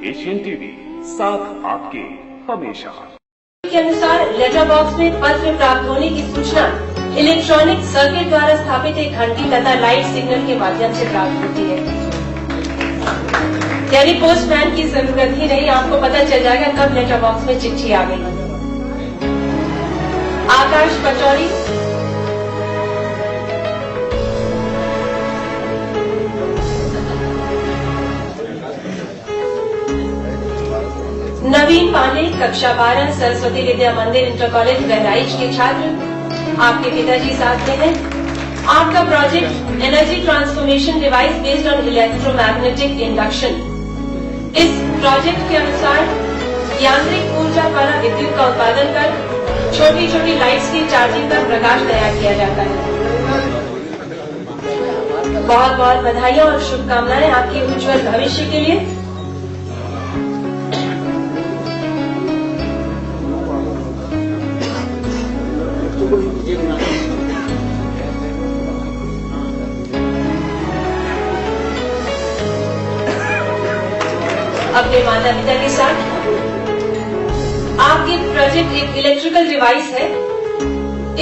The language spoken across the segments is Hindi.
एशियन टीवी, साथ आपके हमेशा। के अनुसार लेटर बॉक्स में पत्र प्राप्त होने की सूचना इलेक्ट्रॉनिक सर्किट द्वारा स्थापित एक घंटी तथा लाइट सिग्नल के माध्यम से प्राप्त होती है। यानी पोस्टमैन की जरूरत ही नहीं, आपको पता चल जाएगा कब लेटर बॉक्स में चिट्ठी आ गई। आकाश पचौरी, नवीन पांडे, कक्षा 12, सरस्वती विद्या मंदिर इंटर कॉलेज बहराइच के छात्र। आपके पिताजी साथ में हैं। आपका project energy transformation device based on electromagnetic induction. इस प्रोजेक्ट के अनुसार यांत्रिक ऊर्जा द्वारा विद्युत का उत्पादन कर छोटी छोटी लाइट्स की चार्जिंग कर प्रकाश तैयार किया जाता है। बहुत बहुत बधाइयां और शुभकामनाएं आपके उज्जवल भविष्य के लिए। अपने माता पिता के साथ आपके प्रोजेक्ट एक इलेक्ट्रिकल डिवाइस है।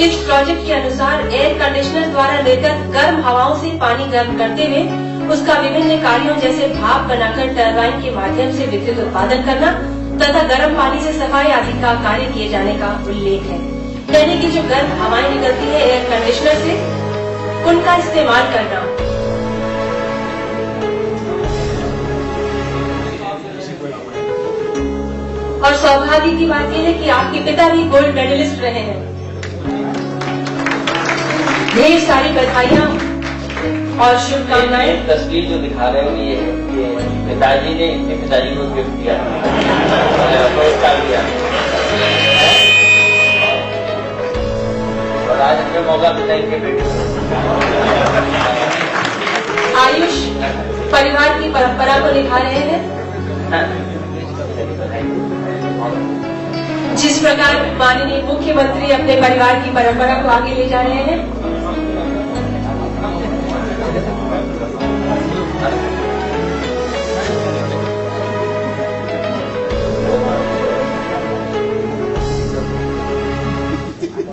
इस प्रोजेक्ट के अनुसार एयर कंडीशनर द्वारा निर्गत गर्म हवाओं से पानी गर्म करते हुए उसका विभिन्न कार्यों जैसे भाप बनाकर टरबाइन के माध्यम से विद्युत उत्पादन करना तथा गर्म पानी से सफाई आदि का कार्य किए जाने का उल्लेख है। यानी कि जो गर्म हवाएं निकलती है एयर कंडीशनर से, उनका इस्तेमाल करना। और सौभाग्य की बात यह है कि आपके पिता भी गोल्ड मेडलिस्ट रहे हैं। ढेर सारी बधाइयां और शुभकामनाएं। तस्वीर जो दिखा रहे हो ये है कि पिताजी ने इनके पिताजी को गिफ्ट किया, पुरस्कार दिया और आज हमें मौका मिला इनके बेटे। आयुष परिवार की परंपरा को निभा रहे हैं। जिस प्रकार माननीय मुख्यमंत्री अपने परिवार की परंपरा को आगे ले जा रहे हैं,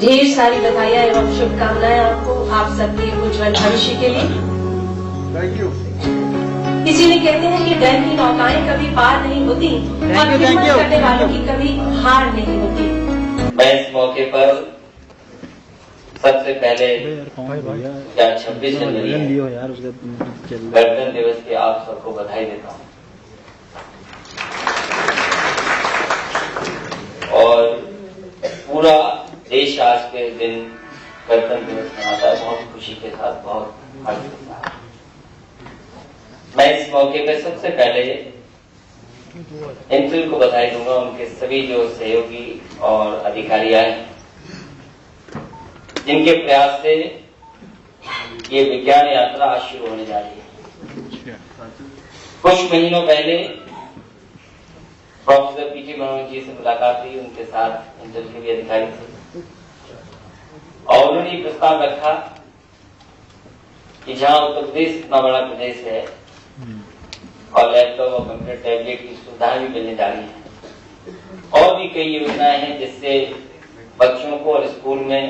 ढेर सारी बधाइयां एवं शुभकामनाएं आपको, आप सबके उज्जवल भविष्य के लिए। Thank you. इसीलिए कहते हैं कि डर की नौकाएं कभी पार नहीं होती और हिम्मत करने वालों की कभी हार नहीं होती। मैं इस मौके पर सबसे पहले 26 जनवरी गणतंत्र दिवस की आप सबको बधाई देता हूँ और पूरा देश आज के दिन गणतंत्र दिवस मनाता है बहुत खुशी के साथ, बहुत हर्ष के साथ। मैं इस मौके पर सबसे पहले इंफिल को बधाई दूंगा, उनके सभी जो सहयोगी और अधिकारी आए जिनके प्रयास से ये विज्ञान यात्रा आज शुरू होने जा रही है। कुछ महीनों पहले प्रोफेसर पीटी मनोज जी से मुलाकात हुई, उनके साथ इंफिल के भी अधिकारी थे और उन्होंने ये प्रस्ताव रखा कि जहां उत्तर प्रदेश इतना बड़ा प्रदेश है और लैपटॉप और कंप्यूटर टैबलेट की सुविधाएं भी मिलने जा रही हैं और भी कई योजनाएं हैं जिससे बच्चों को और स्कूल में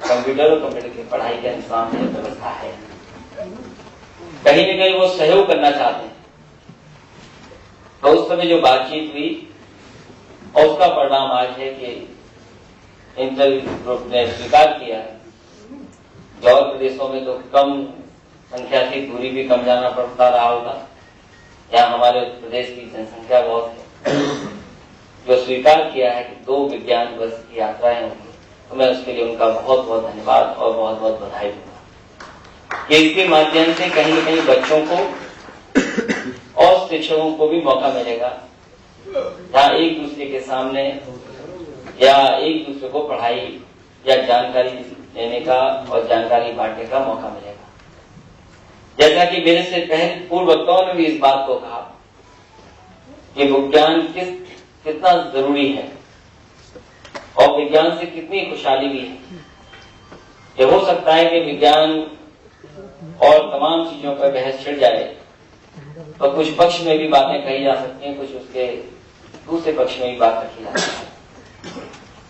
कंप्यूटर और कंप्यूटर की पढ़ाई का इंतजाम है, व्यवस्था है। कहीं न कहीं वो सहयोग करना चाहते हैं। तो उस समय जो बातचीत हुई और उसका परिणाम आज है कि इंटेल ग्रुप ने स्वीकार किया है। और प्रदेशों में तो कम संख्या थी, दूरी भी कम जाना पड़ता रहा होगा, यहाँ हमारे उत्तर प्रदेश की जनसंख्या बहुत है, जो स्वीकार किया है कि 2 विज्ञान दिवस की यात्राएं होंगी। तो मैं उसके लिए उनका बहुत बहुत धन्यवाद और बहुत बहुत बधाई दूंगा कि इसके माध्यम से कहीं न कहीं बच्चों को और शिक्षकों को भी मौका मिलेगा जहाँ एक दूसरे के सामने या एक दूसरे को पढ़ाई या जानकारी देने का और जानकारी बांटने का मौका मिलेगा। जैसा कि मेरे से पहले पूर्व वक्ताओं ने भी इस बात को कहा कि विज्ञान कितना जरूरी है और विज्ञान से कितनी खुशहाली भी है। ये हो सकता है कि विज्ञान और तमाम चीजों पर बहस छिड़ जाए तो कुछ पक्ष में भी बातें कही जा सकती हैं, कुछ उसके दूसरे पक्ष में भी बात रखी जा सकती है।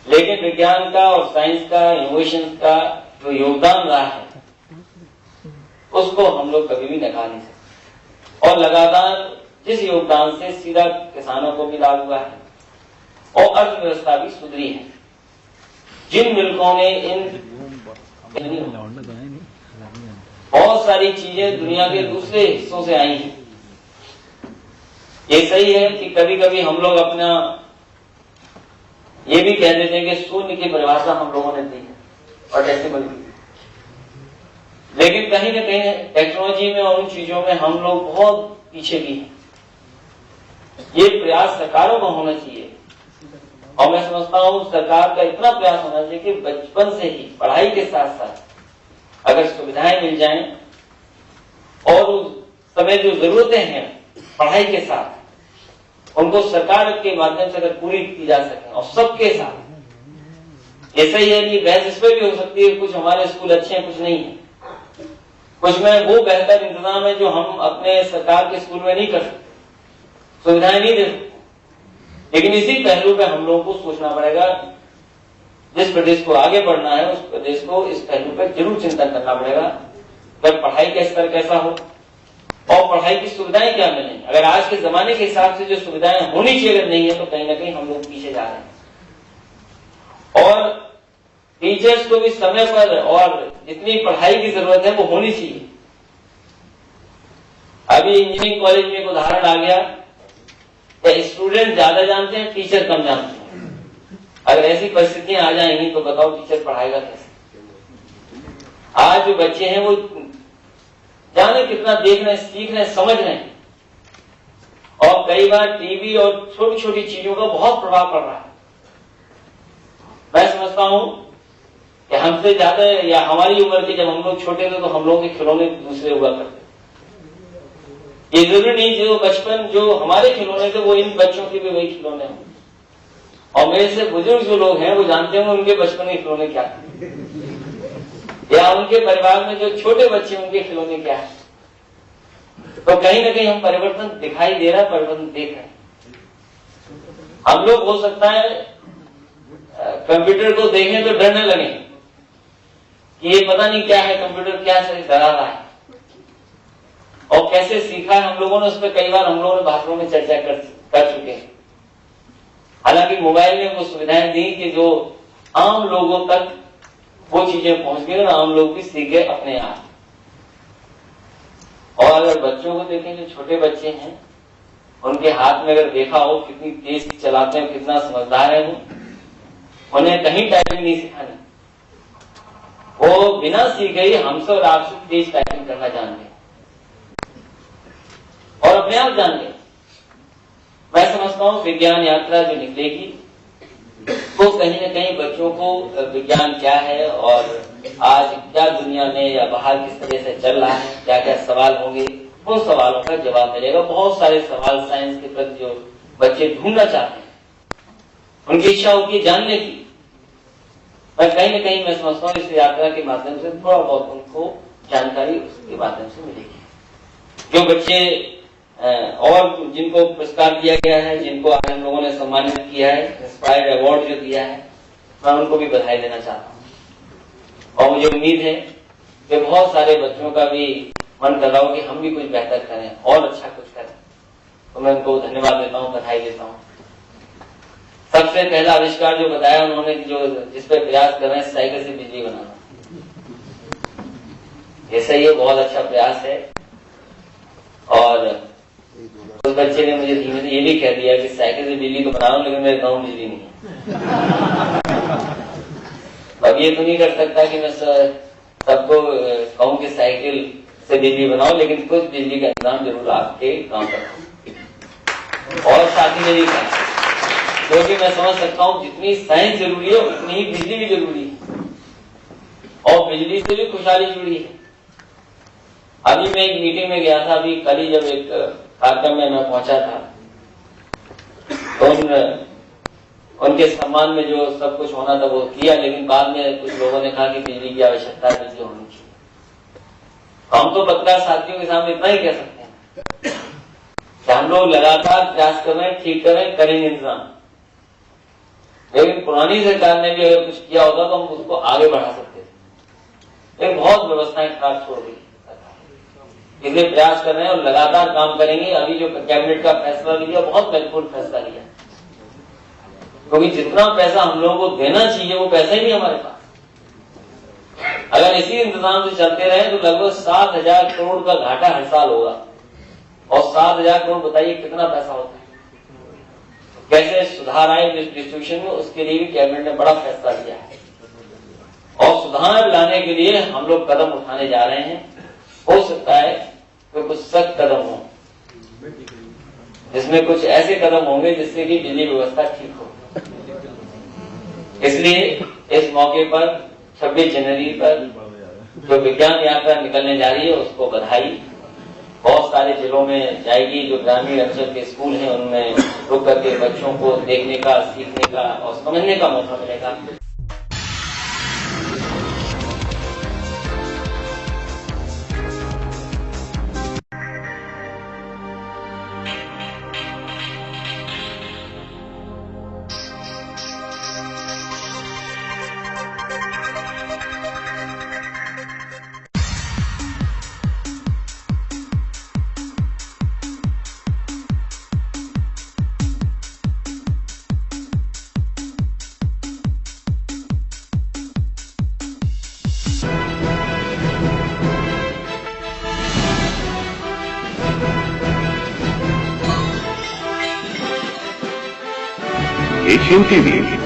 लेकिन विज्ञान का और साइंस का, इनोवेशन का जो योगदान रहा है उसको हम लोग कभी भी नकार नहीं सकते। और लगातार जिस योगदान से सीधा किसानों को भी लाभ हुआ है और अर्थव्यवस्था भी सुधरी है। जिन मुल्कों ने इन बहुत सारी चीजें दुनिया के दूसरे हिस्सों से आई हैं। ये सही है कि कभी कभी हम लोग अपना ये भी कह देते हैं कि शून्य की परिभाषा हम लोगों ने दी है और डेसिमल की, लेकिन कहीं न कहीं टेक्नोलॉजी में और उन चीजों में हम लोग बहुत पीछे भी हैं। ये प्रयास सरकारों का होना चाहिए और मैं समझता हूं सरकार का इतना प्रयास होना चाहिए कि बचपन से ही पढ़ाई के साथ साथ अगर सुविधाएं मिल जाएं और उस समय जो जरूरतें हैं पढ़ाई के साथ उनको सरकार के माध्यम से अगर पूरी की जा सके और सबके साथ। ऐसा ही है कि बहस इस पर भी हो सकती है, कुछ हमारे स्कूल अच्छे हैं, कुछ नहीं है, कुछ में वो बेहतर इंतजाम है जो हम अपने सरकार के स्कूल में नहीं कर सकते, सुविधाएं नहीं दे सकते। लेकिन इसी पहलू पे हम लोगों को सोचना पड़ेगा। जिस प्रदेश को आगे बढ़ना है उस प्रदेश को इस पहलू पर जरूर चिंतन करना पड़ेगा। अगर पढ़ाई का स्तर कैसा हो और पढ़ाई की सुविधाएं क्या मिलेंगी। अगर आज के जमाने के हिसाब से जो सुविधाएं होनी चाहिए अगर नहीं है तो कहीं ना कहीं हम लोग पीछे जा रहे हैं। और टीचर्स को भी समय पर और जितनी पढ़ाई की जरूरत है वो होनी चाहिए। अभी इंजीनियरिंग कॉलेज में एक उदाहरण आ गया, स्टूडेंट ज्यादा जानते हैं, टीचर कम जानते हैं। अगर ऐसी परिस्थितियां आ जाएंगी तो बताओ टीचर पढ़ाएगा कैसे। आज जो बच्चे हैं वो जाने कितना देख रहे हैं, सीख रहे हैं, समझ रहे हैं और कई बार टीवी और छोटी छोटी चीजों का बहुत प्रभाव पड़ रहा है। मैं समझता हूं कि हमसे ज्यादा या हमारी उम्र के जब हम लोग छोटे थे तो हम लोग के खिलौने दूसरे हुआ करते। ये जरूरी नहीं जो बचपन जो हमारे खिलौने थे वो इन बच्चों के भी वही खिलौने हों। और मेरे से बुजुर्ग जो लोग हैं वो जानते होंगे उनके बचपन के खिलौने क्या थे या उनके परिवार में जो छोटे बच्चे उनके खिलौने क्या है। तो कहीं ना कहीं हम परिवर्तन दिखाई दे रहा है, परिवर्तन देख रहे हैं। हम लोग हो सकता है कंप्यूटर को देखें तो डरने लगे कि ये पता नहीं क्या है, कंप्यूटर क्या से डरा रहा है और कैसे सीखा है। हम लोगों ने उस पर कई बार हम लोगों ने भाषणों में चर्चा कर चुके हैं। हालांकि मोबाइल ने वो सुविधाएं दी कि जो आम लोगों तक वो चीजें पहुंच गई और आम लोग भी सीख गए अपने आप। और अगर बच्चों को देखें जो छोटे बच्चे हैं उनके हाथ में अगर देखा हो कितनी तेज चलाते हैं, कितना समझदार है वो, उन्हें कहीं टाइपिंग नहीं सिखानी, वो बिना सीखे ही हमसे और आपसे तेज टाइपिंग करना जानते हैं और अपने आप जान गए। मैं समझता हूं विज्ञान यात्रा जो निकलेगी वो कहीं न कहीं बच्चों को विज्ञान क्या है और आज क्या दुनिया में या बाहर किस तरह से चल रहा है, क्या क्या सवाल होंगे, उन सवालों का जवाब मिलेगा। बहुत सारे सवाल साइंस के प्रति जो बच्चे ढूंढना चाहते हैं, उनकी इच्छा होती है जानने की। मैं कहीं न कहीं मैं समझता हूँ इस यात्रा के माध्यम से थोड़ा बहुत उनको जानकारी उसके माध्यम से मिलेगी। जो बच्चे और जिनको पुरस्कार दिया गया है, जिनको आज हम लोगों ने सम्मानित किया है, इंस्पायर अवार्ड जो दिया है, मैं उनको भी बधाई देना चाहता हूँ। और मुझे उम्मीद है कि बहुत सारे बच्चों का भी मन कर रहा हो कि हम भी कुछ बेहतर करें और अच्छा कुछ करें, तो मैं उनको धन्यवाद देता हूँ, बधाई देता हूँ। सबसे पहला आविष्कार जो बताया उन्होंने, जो जिस पर प्रयास कर रहे हैं, साइकिल से बिजली बनाना, ऐसा ही बहुत अच्छा प्रयास है। और उस बच्चे ने मुझे धीमे से ये भी कह दिया कि साइकिल से बिजली तो बना रहा हूं लेकिन मेरे गांव में बिजली नहीं है। अब ये तो नहीं कर सकता कि मैं सबको कहूं कि साइकिल से बिजली बनाओ, लेकिन कुछ बिजली का इंतजाम जरूर आपके गांव पर। और साथ ही मेरी क्योंकि मैं समझ सकता हूं जितनी साइंस जरूरी है उतनी ही बिजली भी जरूरी है और बिजली से भी खुशहाली जुड़ी है। अभी मैं एक मीटिंग में गया था, अभी कल ही जब एक कार्यक्रम में मैं पहुंचा था, तो उनके सम्मान में जो सब कुछ होना था वो किया, लेकिन बाद में कुछ लोगों ने कहा कि बिजली की आवश्यकता बिजली होनी चाहिए। हम तो पत्रकार साथियों के सामने इतना ही कह सकते हैं हम लोग लगातार प्रयास कर रहे हैं, ठीक कर रहे हैं, करेंगे इंतजाम। लेकिन पुरानी सरकार ने भी अगर कुछ किया होता तो हम उसको आगे बढ़ा सकते थे, लेकिन बहुत व्यवस्थाएं खराब छोड़ दी, इसलिए प्रयास कर रहे हैं और लगातार काम करेंगे। अभी जो कैबिनेट का फैसला लिया बहुत महत्वपूर्ण फैसला लिया, क्योंकि जितना पैसा हम लोगों को देना चाहिए वो पैसा ही नहीं हमारे पास। अगर इसी इंतजाम से चलते रहे तो लगभग 7,000 करोड़ का घाटा हर साल होगा, और 7,000 करोड़ बताइए कितना पैसा होता है। कैसे सुधार आए डिस्ट्रीब्यूशन में, उसके लिए भी कैबिनेट ने बड़ा फैसला लिया है, और सुधार लाने के लिए हम लोग कदम उठाने जा रहे हैं। हो सकता है कि कुछ सख्त कदम हो, जिसमें कुछ ऐसे कदम होंगे जिससे कि बिजली व्यवस्था ठीक हो। इसलिए इस मौके पर 26 जनवरी पर जो विज्ञान यात्रा निकलने जा रही है उसको बधाई। बहुत सारे जिलों में जाएगी, जो ग्रामीण अंचल के स्कूल हैं उनमें रुक करके बच्चों को देखने का, सीखने का और समझने का मौका मिलेगा। Asian TV